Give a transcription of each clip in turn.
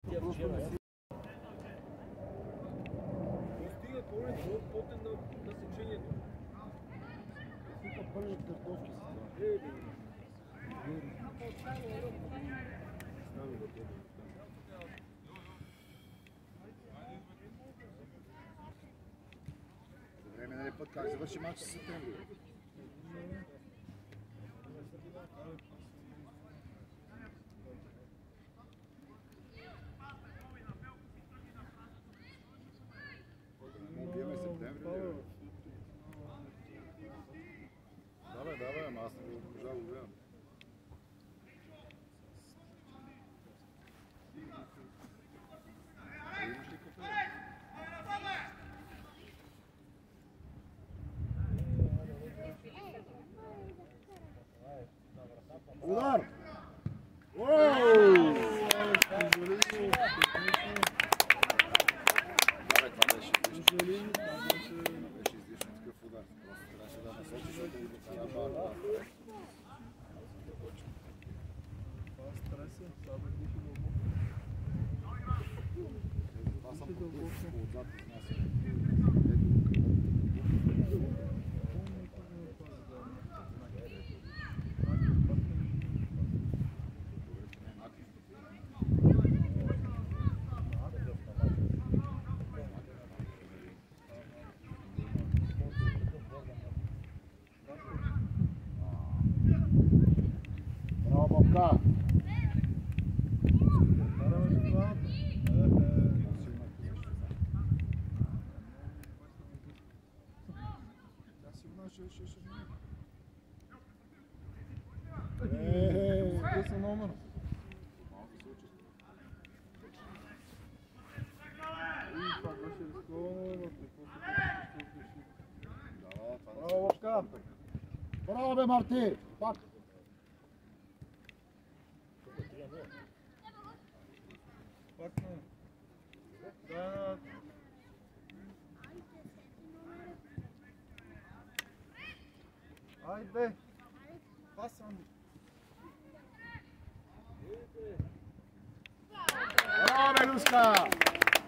Достига колен потен на сечението. Тук пържат картофки За време нали път как завърши матч с септември? Убиеме септември ли? Давай, ама аз не го можа да го гледам. Имаш ли кафе? Удар! Ооо! Какъв са номер? И това беше рисковано. Браво, Лъпка! Браво, бе, Марти! Пак! Пак не. Да. Айде! Пасам! Браво, бе, Люска!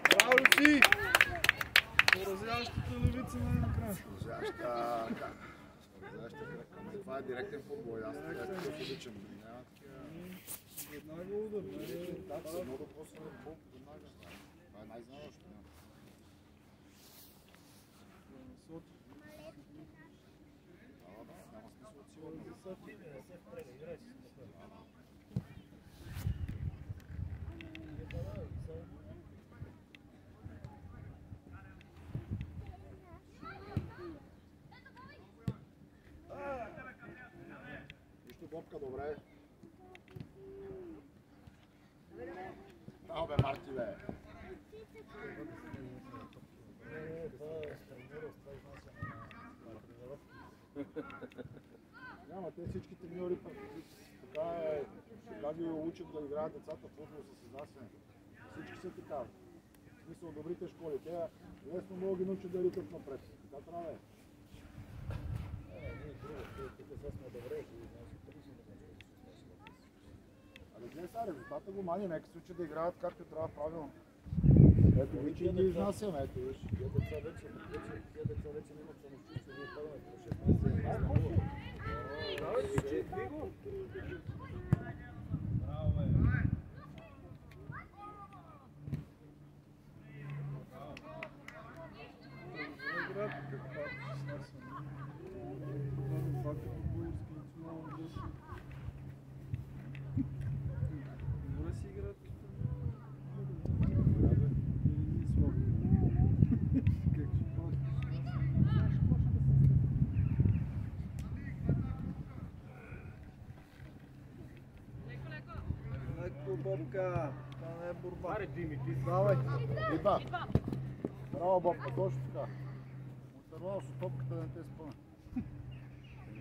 Браво, Люци! Поразяващата левица най-накрая. Поразяваща крак. Това е директен футбол. Аз така обичам. Веднага удар. Да, са много по-силен футбол. Това е най-знаещо. Няма смисъл от силата. Нищо Бобка, добре. Браво, бе, Марти, бе. Няма, те всички треньори така ги учат да играят децата в футбол с изнасяне. Всички са така. В смисъл, добрите школи. Те лесно могат да ги научат да ритат напред. Така трябва да е. Абе, гледай сега, резултата го мани, нека се учат да играят както трябва правилно. Ето, вече и ги изнасяме, ето виж. Тия деца вече нямат самочувствие, ние падаме по 16 месеца. Браво, че Виго! Браво, бе! Бобка, това не е борба. Аре, Дими, ти давай. Идва. Браво, Бобка, точно така. Отървало с топката да не те спъна.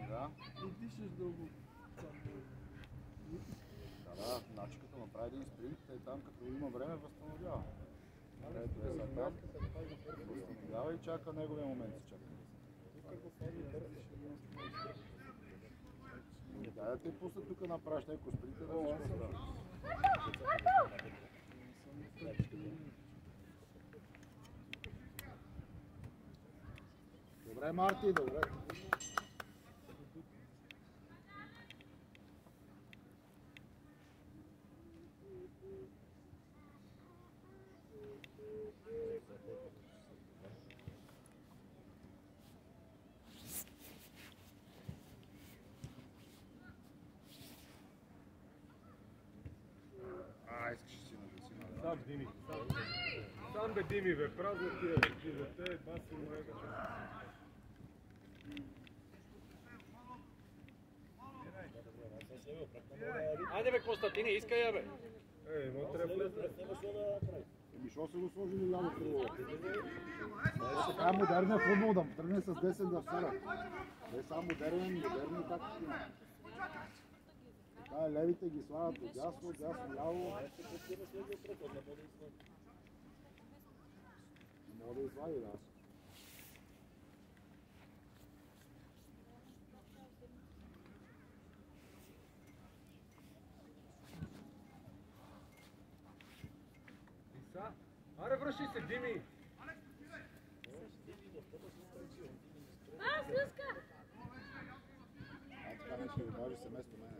Да. И дишаш дълго. Да, значи като направи един спринт, е там като има време възстановява. Ето е сега там. Възстановява и чака неговия момент се чака. Дай да те пусна тук направиш някакво спринт, да всичко става. Добре, Марти, добре. Искаш си на Сам Дими. Сам бе Дими, бе. Празно ти е. Ти за те, баси моега. Айде бе, Константини, искай я бе. Но трябва да влезе. Защо са го сложили ляво крило? Така е модерния футбол, да тръгне с 10 да всяра. Не само модерни тактики. Така е, левите ги слагат от дясно, ляво. Не мога да извади, да. Аре, връщи се, Дими! Така не ще го бавиш се вместо мене.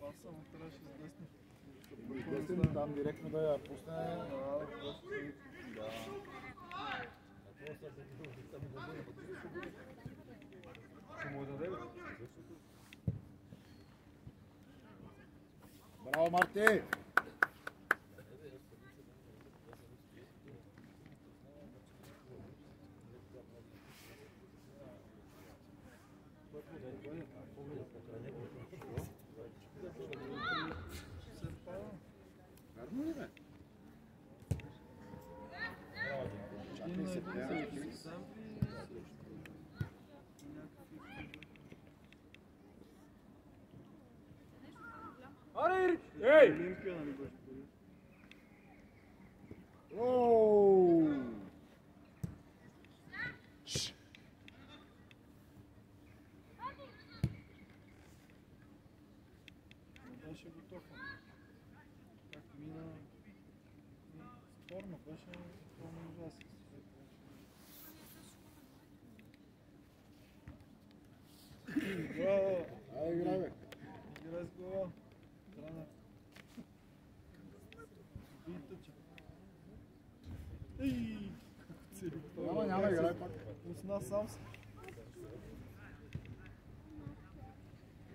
Аз само трябваше с десни. Десен там директно да я пусне. Да. Ще му даде, бе. Браво, Марти! Верно ли, бе? Чакай се, Аре, ей! Олимпия, нали беше преди? Ооо! Не беше готов. Как мина... Спорно беше, но не можа да се случи. Браво! Айде, играй, бе! Играй с глава. Тренер. Битъче. Ей! Няма, играй пак. Пусна сам се.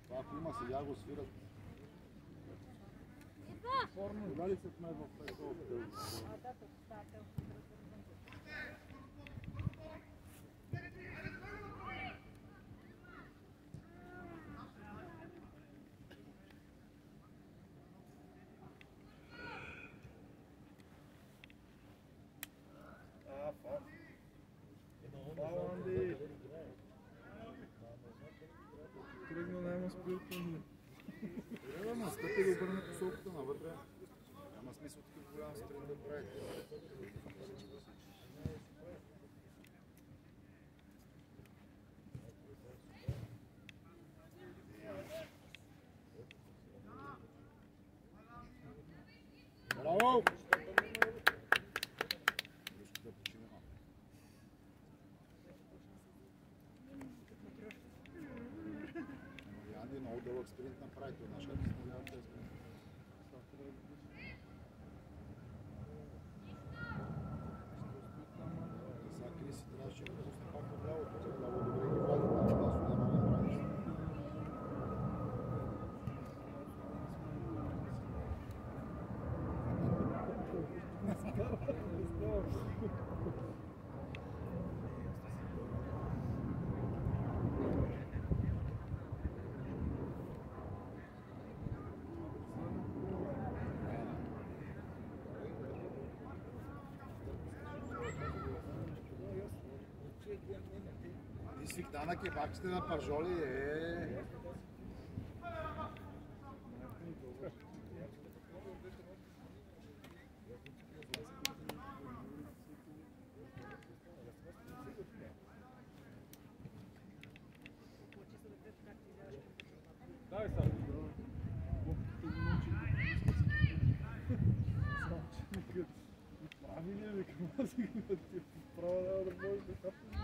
Това ако има сега го свират. Кога ли се сме в такова? Фал. Фал, Анди. Тръгна няма спирка. Ама стъпи да обърне посоката навътре. Няма смисъл такъв голям стрин да прави. Браво! Руската почина. Анди много дълъг спринт направи, той знаеш как се стреляват тези спринт. Сега Криси трябваше да пусне пак в лявото, за ляво добре ги вади, там дясно няма да направиш. Ти свик данък е бакчите на пържоли, Дай сам. Колкото ги научи, Право няма да можеш да хапнеш.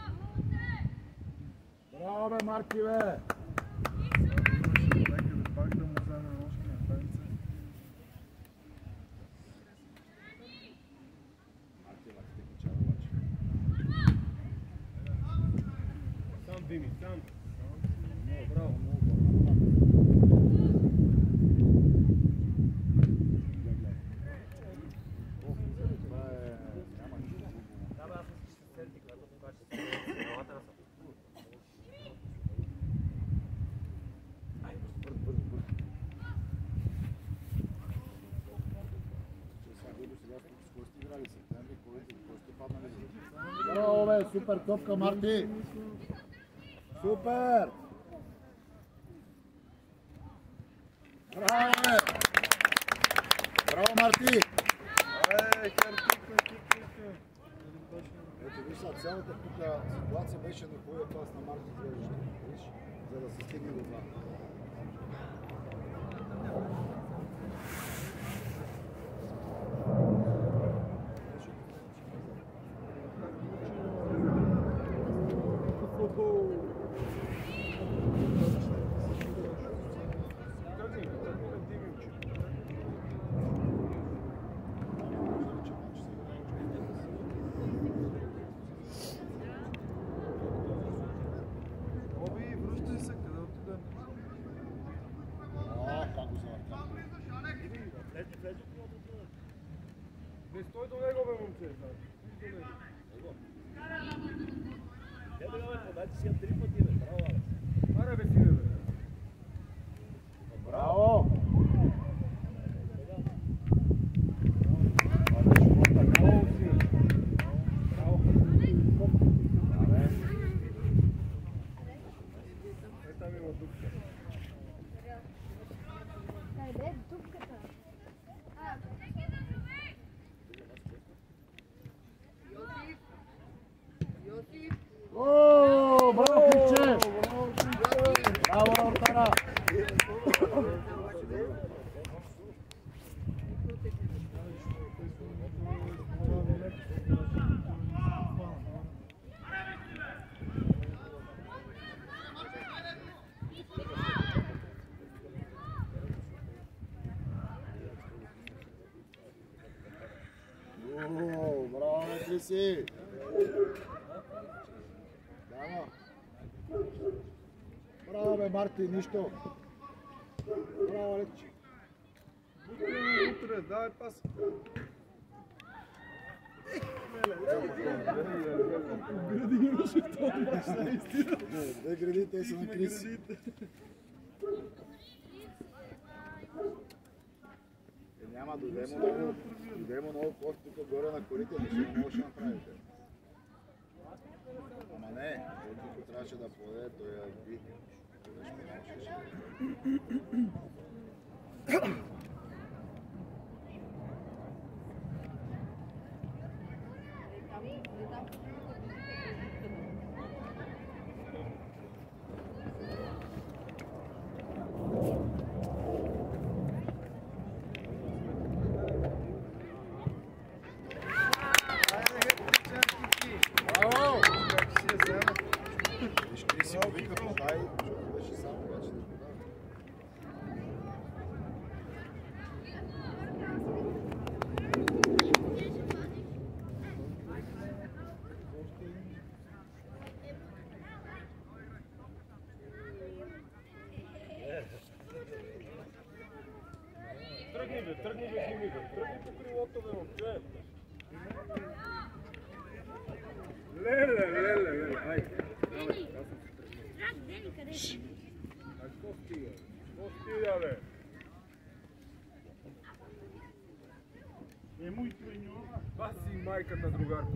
Браво, бе, Марки, бе! Някъде пак да му вземе ножки на пенце. Марки, те качава обаче. Сам Дими, сам. Браво, много. Браво, бе, супер топка, Марти! Супер! Браво, бе! Браво, Марти! Ето виж сега, цялата тук ситуация беше на хубавия пас на Марти гледащи, виж, за да се стигне до това. Оби, връщай се, къде отиде? Как го завъртя? Не стой до него, бе, момче. Аре, бе, сине, бе. Браво! Браво, сине. Браво. Е, там има дупка. Къде е дупката? О, браво, Киче! Браво, Ортара! О, браво, Криси! Браво! Браво, бе, Марти, нищо! Браво, Лекче! Утре, дай пас. Гради имаше в този мач, наистина. Две гради, те са на Крис. Няма, дойде му много кост тук горе на корите, нищо не може да направите. Ама не, той тук трябваше да поде, той я би. Браво! Виж, Криси му вика подай, защото беше само вече да подава. Тръгни, бе, Дими, бе. Тръгни по крилото, бе, момче. Леле, айде. Давай, аз съм се тръгнал. А какво стига? Какво стига, бе? Това си майката, другарко.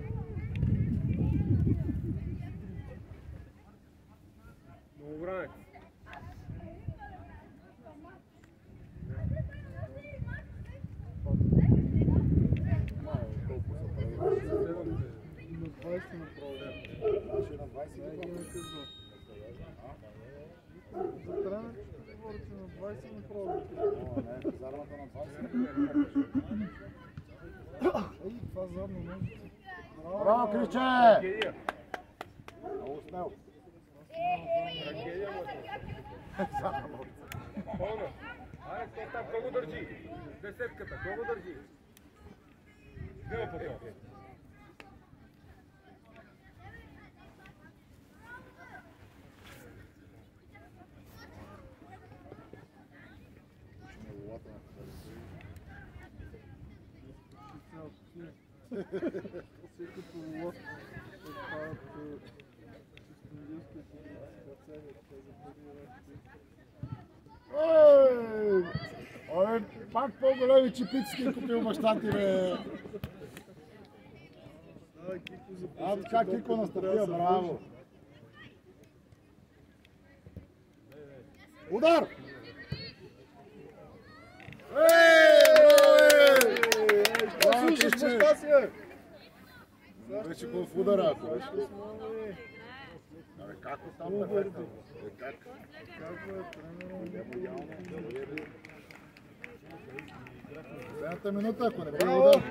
Новобранец. На 20 направо. Ще на 20 минути. За тренер, говорите на 20 направо. О, не, пазарната на 20 минути. Ей, това задно ножица. Браво, Криче! Трагедия. Много смел. Трагедия му е. Пълна. Аре, стоп, кой го държи? Десетката, кой го държи? Гледа по това. Все като лот отпадат чисто индийски кацани, Ой, пак по-големи чипицки купил баща ти, бе. Така Кико настъпил, браво. Удар! Слушаш баща си, бе! Беше в удара. Абе, как оттам да бъде? Как? Как бе, тренерът? Последната минута, ако не бъде удар.